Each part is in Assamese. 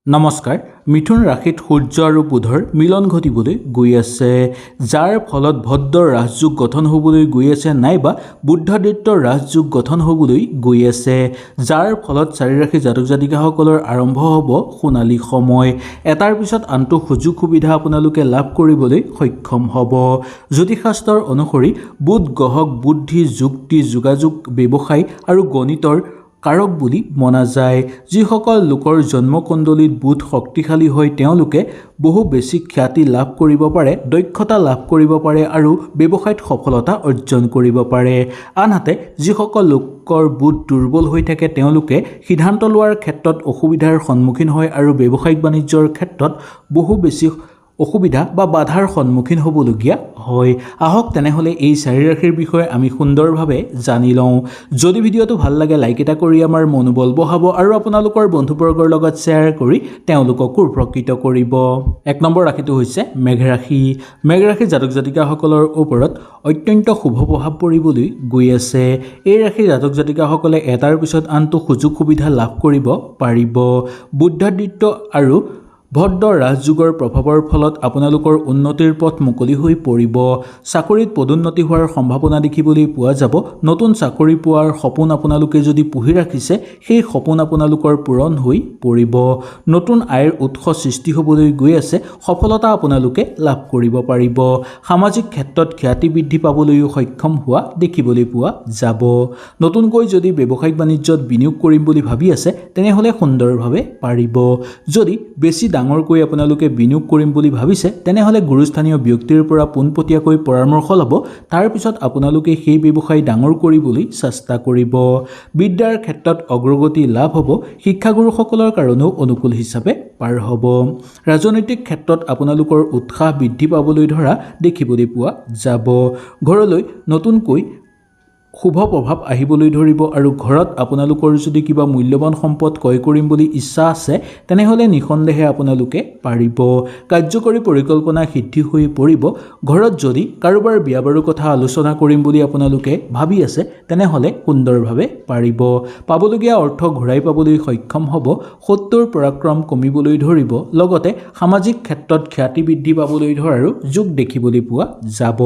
নমস্কাৰ। মিথুন ৰাশিত সূৰ্য আৰু বুধৰ মিলন ঘটিবলৈ গৈ আছে, যাৰ ফলত ভদ্ৰ ৰাজযোগ গঠন হ'বলৈ গৈ আছে, নাইবা বুদ্ধাদিত্য ৰাজযোগ গঠন হ'বলৈ গৈ আছে, যাৰ ফলত চাৰি ৰাশি জাতক জাতিকাসকলৰ আৰম্ভ হ'ব সোণালী সময়। এটাৰ পিছত আনটো সুযোগ সুবিধা আপোনালোকে লাভ কৰিবলৈ সক্ষম হ'ব। জ্যোতিষশাস্ত্ৰৰ অনুসৰি বুধ গ্ৰহক বুদ্ধি, যুক্তি, যোগাযোগ, ব্যৱসায় আৰু গণিতৰ কাৰক বুলি মনা যায়। যিসকল লোকৰ জন্মকুণ্ডলীত বুধ শক্তিশালী হয়, তেওঁলোকে বহু বেছি খ্যাতি লাভ কৰিব পাৰে, দক্ষতা লাভ কৰিব পাৰে আৰু ব্যৱসায়ত সফলতা অৰ্জন কৰিব পাৰে। আনহাতে যিসকল লোকৰ বুধ দুৰ্বল হৈ থাকে, তেওঁলোকে সিদ্ধান্ত লোৱাৰ ক্ষেত্ৰত অসুবিধাৰ সন্মুখীন হয় আৰু ব্যৱসায়িক বাণিজ্যৰ ক্ষেত্ৰত বহু বেছি অসুবিধা বা বাধাৰ সন্মুখীন হ'বলগীয়া হয়। আহক তেনেহ'লে এই চাৰি ৰাশিৰ বিষয়ে আমি সুন্দৰভাৱে জানি লওঁ। যদি ভিডিঅ'টো ভাল লাগে, লাইক এটা কৰি আমাৰ মনোবল বঢ়াব আৰু আপোনালোকৰ বন্ধুবৰ্গৰ লগত শ্বেয়াৰ কৰি তেওঁলোককো উপকৃত কৰিব। 1 নম্বৰ ৰাশিটো হৈছে মেঘ ৰাশি। মেঘ ৰাশিৰ জাতক জাতিকাসকলৰ ওপৰত অত্যন্ত শুভ প্ৰভাৱ পৰিবলৈ গৈ আছে। এই ৰাশিৰ জাতক জাতিকাসকলে এটাৰ পিছত আনটো সুযোগ সুবিধা লাভ কৰিব পাৰিব। বুদ্ধাদিত্য আৰু ভদ্ৰ ৰাজযোগৰ প্ৰভাৱৰ ফলত আপোনালোকৰ উন্নতিৰ পথ মুকলি হৈ পৰিব। চাকৰিত পদোন্নতি হোৱাৰ সম্ভাৱনা দেখিবলৈ পোৱা যাব। নতুন চাকৰি পোৱাৰ সপোন আপোনালোকে যদি পুহি ৰাখিছে, সেই সপোন আপোনালোকৰ পূৰণ হৈ পৰিব। নতুন আয়ৰ উৎস সৃষ্টি হ'বলৈ গৈ আছে, সফলতা আপোনালোকে লাভ কৰিব পাৰিব। সামাজিক ক্ষেত্ৰত খ্যাতি বৃদ্ধি পাবলৈও সক্ষম হোৱা দেখিবলৈ পোৱা যাব। নতুনকৈ যদি ব্যৱসায়িক বাণিজ্যত বিনিয়োগ কৰিম বুলি ভাবি আছে, তেনেহ'লে সুন্দৰভাৱে পাৰিব। যদি বেছি ডাঙৰকৈ আপোনালোকে বিনিয়োগ কৰিম বুলি ভাবিছে, তেনেহ'লে গুৰুস্থানীয় ব্যক্তিৰ পৰা পোনপটীয়াকৈ পৰামৰ্শ ল'ব। তাৰপিছত আপোনালোকে সেই ব্যৱসায় ডাঙৰ কৰিবলৈ চেষ্টা কৰিব। বিদ্যাৰ ক্ষেত্ৰত অগ্ৰগতি লাভ হ'ব। শিক্ষাগুৰুসকলৰ কাৰণেও অনুকূল হিচাপে পাৰ হ'ব। ৰাজনৈতিক ক্ষেত্ৰত আপোনালোকৰ উৎসাহ বৃদ্ধি পাবলৈ ধৰা দেখিবলৈ পোৱা যাব। ঘৰলৈ নতুনকৈ শুভ প্ৰভাৱ আহিবলৈ ধৰিব আৰু ঘৰত আপোনালোকৰ যদি কিবা মূল্যৱান সম্পদ ক্ৰয় কৰিম বুলি ইচ্ছা আছে, তেনেহ'লে নিঃসন্দেহে আপোনালোকে পাৰিব। কাৰ্যকৰী পৰিকল্পনা সিদ্ধি হৈ পৰিব। ঘৰত যদি কাৰোবাৰ বিয়া বাৰুৰ কথা আলোচনা কৰিম বুলি আপোনালোকে ভাবি আছে, তেনেহ'লে সুন্দৰভাৱে পাৰিব। পাবলগীয়া অৰ্থ ঘূৰাই পাবলৈ সক্ষম হ'ব। শত্ৰুৰ পৰাক্ৰম কমিবলৈ ধৰিব। লগতে সামাজিক ক্ষেত্ৰত খ্যাতি বৃদ্ধি পাবলৈ ধৰাৰো যোগ দেখিবলৈ পোৱা যাব।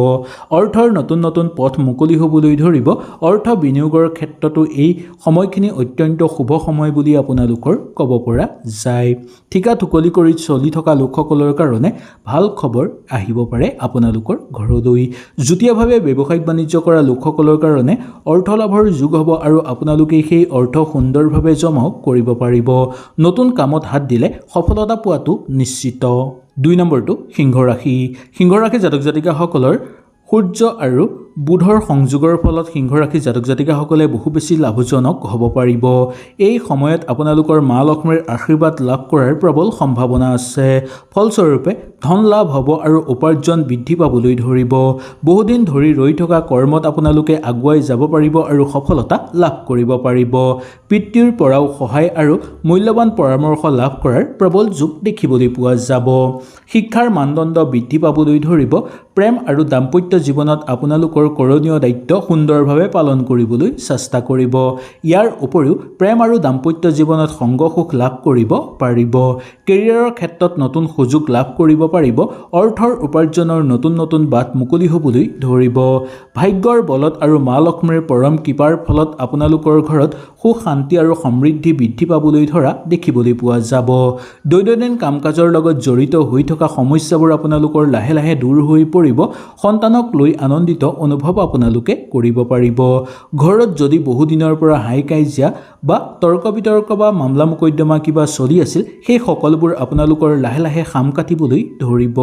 অৰ্থৰ নতুন নতুন পথ মুকলি হ'বলৈ ধৰিব। অৰ্থ বিনিয়োগৰ ক্ষেত্ৰতো এই সময়খিনি অত্যন্ত শুভ সময় বুলি আপোনালোকৰ ক'ব পৰা যায়। ঠিকা ঠুকলি কৰি চলি থকা লোকসকলৰ কাৰণে ভাল খবৰ আহিব পাৰে আপোনালোকৰ ঘৰলৈ। যুটীয়াভাৱে ব্যৱসায়িক বাণিজ্য কৰা লোকসকলৰ কাৰণে অৰ্থ লাভৰ যোগ হ'ব আৰু আপোনালোকে সেই অৰ্থ সুন্দৰভাৱে জমাও কৰিব পাৰিব। নতুন কামত হাত দিলে সফলতা পোৱাটো নিশ্চিত। 2 নম্বৰটো সিংহ ৰাশি। সিংহ ৰাশিৰ জাতক জাতিকাসকলৰ সূৰ্য আৰু বুধৰ সংযোগৰ ফলত সিংহ ৰাশিৰ জাতক জাতিকাসকলে বহু বেছি লাভজনক হ'ব পাৰিব। এই সময়ত আপোনালোকৰ মা লক্ষ্মীৰ আশীৰ্বাদ লাভ কৰাৰ প্ৰবল সম্ভাৱনা আছে। ফলস্বৰূপে ধন লাভ হ'ব আৰু উপাৰ্জন বৃদ্ধি পাবলৈ ধৰিব। বহুদিন ধৰি ৰৈ থকা কৰ্মত আপোনালোকে আগুৱাই যাব পাৰিব আৰু সফলতা লাভ কৰিব পাৰিব। পিতৃৰ পৰাও সহায় আৰু মূল্যৱান পৰামৰ্শ লাভ কৰাৰ প্ৰবল যোগ দেখিবলৈ পোৱা যাব। শিক্ষাৰ মানদণ্ড বৃদ্ধি পাবলৈ ধৰিব। প্ৰেম আৰু দাম্পত্য জীৱনত আপোনালোকৰ কৰণীয় দায়িত্ব সুন্দৰভাৱে পালন কৰিবলৈ চেষ্টা কৰিব। ইয়াৰ উপৰিও প্ৰেম আৰু দাম্পত্য জীৱনত সংগ সুখ লাভ কৰিব পাৰিব। কেৰিয়াৰৰ ক্ষেত্ৰত নতুন সুযোগ লাভ কৰিব পাৰিব। অৰ্থৰ উপাৰ্জনৰ নতুন নতুন বাট মুকলি হ'বলৈ ধৰিব। ভাগ্যৰ বলত আৰু মা লক্ষ্মীৰ পৰম কৃপাৰ ফলত আপোনালোকৰ ঘৰত সুখ শান্তি আৰু সমৃদ্ধি বৃদ্ধি পাবলৈ ধৰা দেখিবলৈ পোৱা যাব। দৈনন্দিন কাম কাজৰ লগত জড়িত হৈ থকা সমস্যাবোৰ আপোনালোকৰ লাহে লাহে দূৰ হৈ পৰিব। সন্তানক লৈ আনন্দিত অনুভৱ আপোনালোকে কৰিব পাৰিব। ঘৰত যদি বহুদিনৰ পৰা হাই কাজিয়া বা তৰ্ক বিতৰ্ক বা মামলা মোকদ্দমা কিবা চলি আছিল, সেই সকলোবোৰ আপোনালোকৰ লাহে লাহে খাম কাটিবলৈ ধৰিব।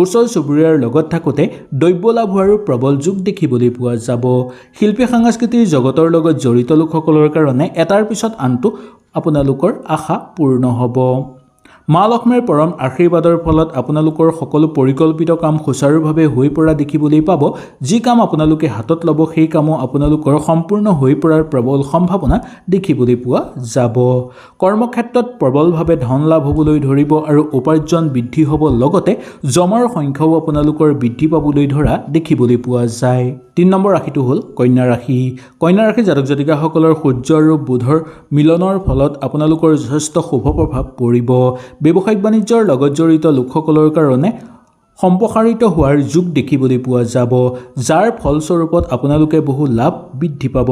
ওচৰ চুবুৰীয়াৰ লগত থাকোঁতে দ্ৰব্য লাভ হোৱাৰো প্ৰবল যোগ দেখিবলৈ পোৱা যাব। শিল্পী সাংস্কৃতিক জগতৰ লগত জড়িত লোকসকলৰ কাৰণে এটাৰ পিছত আনটো আপোনালোকৰ আশা পূৰ্ণ হ'ব। মা লক্ষ্মীৰ পৰম আশীৰ্বাদৰ ফলত আপোনালোকৰ সকলো পৰিকল্পিত কাম সুচাৰুভাৱে হৈ পৰা দেখিবলৈ পাব। যি কাম আপোনালোকে হাতত ল'ব, সেই কামো আপোনালোকৰ সম্পূৰ্ণ হৈ পৰাৰ প্ৰবল সম্ভাৱনা দেখিবলৈ পোৱা যাব। কৰ্মক্ষেত্ৰত প্ৰবলভাৱে ধন লাভ হ'বলৈ ধৰিব আৰু উপাৰ্জন বৃদ্ধি হ'ব। লগতে জমাৰ সংখ্যাও আপোনালোকৰ বৃদ্ধি পাবলৈ ধৰা দেখিবলৈ পোৱা যায়। 3 নম্বৰ ৰাশিটো হ'ল কন্যা ৰাশি। কন্যা ৰাশি জাতক জাতিকাসকলৰ সূৰ্য আৰু বুধৰ মিলনৰ ফলত আপোনালোকৰ যথেষ্ট শুভ প্ৰভাৱ পৰিব। ব্যৱসায়িক বাণিজ্যৰ লগত জড়িত লোকসকলৰ কাৰণে সম্প্ৰসাৰিত হোৱাৰ যোগ দেখিবলৈ পোৱা যাব, যাৰ ফলস্বৰূপত আপোনালোকে বহু লাভ বৃদ্ধি পাব।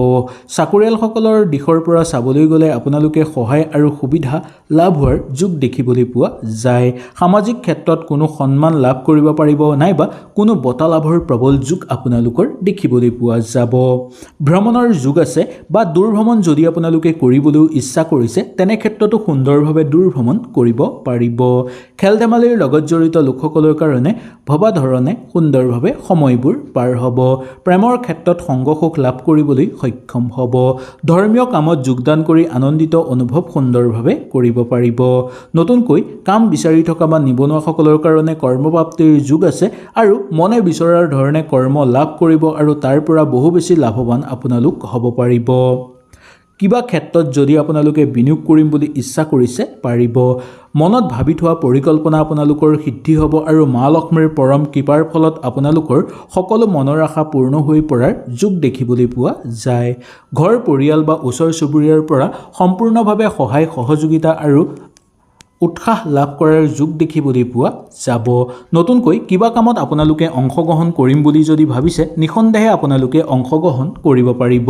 চাকৰিয়ালসকলৰ দিশৰ পৰা চাবলৈ গ'লে আপোনালোকে সহায় আৰু সুবিধা লাভ হোৱাৰ যোগ দেখিবলৈ পোৱা যায়। সামাজিক ক্ষেত্ৰত কোনো সন্মান লাভ কৰিব পাৰিব নাইবা কোনো বঁটা লাভৰ প্ৰবল যোগ আপোনালোকৰ দেখিবলৈ পোৱা যাব। ভ্ৰমণৰ যোগ আছে বা দূৰভ্ৰমণ যদি আপোনালোকে কৰিবলৈও ইচ্ছা কৰিছে তেনে ক্ষেত্ৰতো সুন্দৰভাৱে দূৰভ্ৰমণ কৰিব পাৰিব। খেল ধেমালিৰ লগত জড়িত লোকসকলৰ কাৰণে ভবা ধৰণে সুন্দৰভাৱে সময়বোৰ পাৰ হ'ব। প্ৰেমৰ ক্ষেত্ৰত সংগ সুখ লাভ কৰিবলৈ সক্ষম হ'ব। ধৰ্মীয় কামত যোগদান কৰি আনন্দিত অনুভৱ সুন্দৰভাৱে কৰিব পাৰিব। নতুনকৈ কাম বিচাৰি থকা বা নিবনুৱাসকলৰ কাৰণে কৰ্মপ্ৰাপ্তিৰ যোগ আছে আৰু মনে বিচৰাৰ ধৰণে কৰ্ম লাভ কৰিব আৰু তাৰ পৰা বহু বেছি লাভৱান আপোনালোক হ'ব পাৰিব। কিবা ক্ষেত্ৰত যদি আপোনালোকে বিনিয়োগ কৰিম বুলি ইচ্ছা কৰিছে পাৰিব। মনত ভাবি থোৱা পৰিকল্পনা আপোনালোকৰ সিদ্ধি হ'ব আৰু মা লক্ষ্মীৰ পৰম কৃপাৰ ফলত আপোনালোকৰ সকলো মনৰ আশা পূৰ্ণ হৈ পৰাৰ যোগ দেখিবলৈ পোৱা যায়। ঘৰ পৰিয়াল বা ওচৰ চুবুৰীয়াৰ পৰা সম্পূৰ্ণভাৱে সহায় সহযোগিতা আৰু উৎসাহ লাভ কৰাৰ যোগ দেখিবলৈ পোৱা যাব। নতুনকৈ কিবা কামত আপোনালোকে অংশগ্ৰহণ কৰিম বুলি যদি ভাবিছে নিঃসন্দেহে আপোনালোকে অংশগ্ৰহণ কৰিব পাৰিব।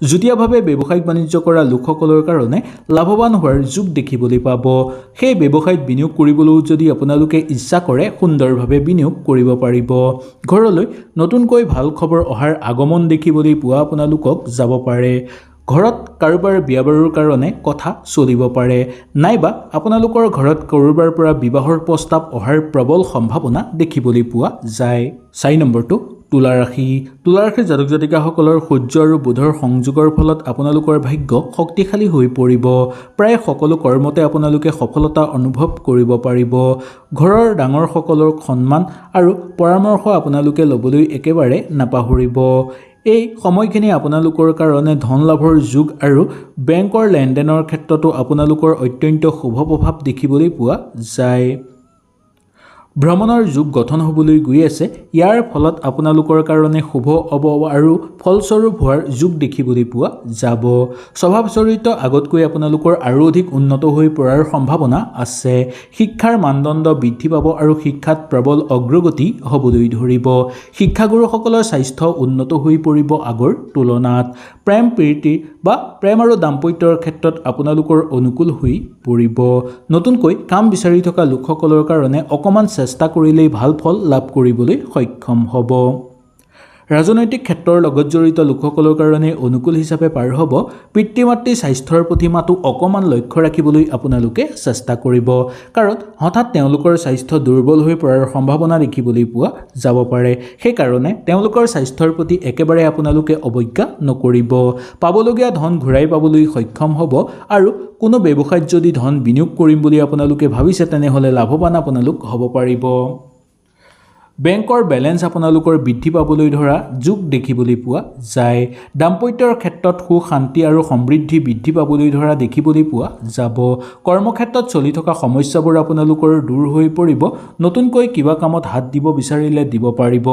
যুটীয়াভাৱে ব্যৱসায়িক বাণিজ্য কৰা লোকসকলৰ কাৰণে লাভৱান হোৱাৰ যোগ দেখিবলৈ পাব। সেই ব্যৱসায়ত বিনিয়োগ কৰিবলৈও যদি আপোনালোকে ইচ্ছা কৰে সুন্দৰভাৱে বিনিয়োগ কৰিব পাৰিব। ঘৰলৈ নতুনকৈ ভাল খবৰ অহাৰ আগমন দেখিবলৈ পোৱা আপোনালোকক যাব পাৰে। ঘৰত কাৰোবাৰ বিয়া বাৰুৰ কাৰণে কথা চলিব পাৰে নাইবা আপোনালোকৰ ঘৰত কাৰোবাৰ পৰা বিবাহৰ প্ৰস্তাৱ অহাৰ প্ৰবল সম্ভাৱনা দেখিবলৈ পোৱা যায়। 4 নম্বৰটো তুলা ৰাশি। তুলা ৰাশিৰ জাতক জাতিকাসকলৰ সূৰ্য আৰু বুধৰ সংযোগৰ ফলত আপোনালোকৰ ভাগ্য শক্তিশালী হৈ পৰিব। প্ৰায় সকলো কৰ্মতে আপোনালোকে সফলতা অনুভৱ কৰিব পাৰিব। ঘৰৰ ডাঙৰসকলৰ সন্মান আৰু পৰামৰ্শ আপোনালোকে ল'বলৈ একেবাৰে নাপাহৰিব। এই সময়খিনি আপোনালোকৰ কাৰণে ধন লাভৰ যোগ আৰু বেংকৰ লেনদেনৰ ক্ষেত্ৰতো আপোনালোকৰ অত্যন্ত শুভ প্ৰভাৱ দেখিবলৈ পোৱা যায়। ভ্ৰমণৰ যোগ গঠন হ'বলৈ গৈ আছে। ইয়াৰ ফলত আপোনালোকৰ কাৰণে শুভ হ'ব আৰু ফলস্বৰূপ হোৱাৰ যোগ দেখিবলৈ পোৱা যাব। স্বভাৱ চৰিত্ৰ আগতকৈ আপোনালোকৰ আৰু অধিক উন্নত হৈ পৰাৰ সম্ভাৱনা আছে। শিক্ষাৰ মানদণ্ড বৃদ্ধি পাব আৰু শিক্ষাত প্ৰবল অগ্ৰগতি হ'বলৈ ধৰিব। শিক্ষাগুৰুসকলৰ স্বাস্থ্য উন্নত হৈ পৰিব আগৰ তুলনাত। প্ৰেম প্ৰীতি বা প্ৰেম আৰু দাম্পত্যৰ ক্ষেত্ৰত আপোনালোকৰ অনুকূল হৈ পৰিব। নতুনকৈ কাম বিচাৰি থকা লোকসকলৰ কাৰণে অকণমান চেষ্টা কৰিলেই ভাল ফল লাভ কৰিবলৈ সক্ষম হ'ব। ৰাজনৈতিক ক্ষেত্ৰৰ লগত জড়িত লোকসকলৰ কাৰণে অনুকূল হিচাপে পাৰ হ'ব। পিতৃ মাতৃৰ স্বাস্থ্যৰ প্ৰতি মাতো অকণমান লক্ষ্য ৰাখিবলৈ আপোনালোকে চেষ্টা কৰিব, কাৰণ হঠাৎ তেওঁলোকৰ স্বাস্থ্য দুৰ্বল হৈ পৰাৰ সম্ভাৱনা দেখিবলৈ পোৱা যাব পাৰে। সেইকাৰণে তেওঁলোকৰ স্বাস্থ্যৰ প্ৰতি একেবাৰে আপোনালোকে অৱজ্ঞা নকৰিব। পাবলগীয়া ধন ঘূৰাই পাবলৈ সক্ষম হ'ব আৰু কোনো ব্যৱসায়ত যদি ধন বিনিয়োগ কৰিম বুলি আপোনালোকে ভাবিছে তেনেহ'লে লাভৱান আপোনালোক হ'ব পাৰিব। বেংকৰ বেলেঞ্চ আপোনালোকৰ বৃদ্ধি পাবলৈ ধৰা যোগ দেখিবলৈ পোৱা যায়। দাম্পত্যৰ ক্ষেত্ৰত সুখ শান্তি আৰু সমৃদ্ধি বৃদ্ধি পাবলৈ ধৰা দেখিবলৈ পোৱা যাব। কৰ্মক্ষেত্ৰত চলি থকা সমস্যাবোৰ আপোনালোকৰ দূৰ হৈ পৰিব। নতুনকৈ কিবা কামত হাত দিব বিচাৰিলে দিব পাৰিব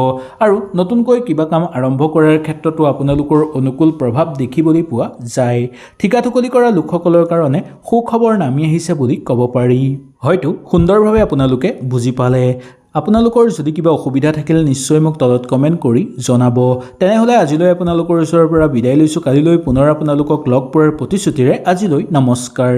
আৰু নতুনকৈ কিবা কাম আৰম্ভ কৰাৰ ক্ষেত্ৰতো আপোনালোকৰ অনুকূল প্ৰভাৱ দেখিবলৈ পোৱা যায়। ঠিকা ঠুকলি কৰা লোকসকলৰ কাৰণে সুখবৰ নামি আহিছে বুলি ক'ব পাৰি। হয়তো সুন্দৰভাৱে আপোনালোকে বুজি পালে। আপোনালোকৰ যদি কিবা অসুবিধা থাকিলে নিশ্চয় মোক তলত কমেণ্ট কৰি জনাব। তেনেহ'লে আজিলৈ আপোনালোকৰ ওচৰৰ পৰা বিদায় লৈছোঁ। কালিলৈ পুনৰ আপোনালোকক লগ পোৱাৰ প্ৰতিশ্ৰুতিৰে আজিলৈ নমস্কাৰ।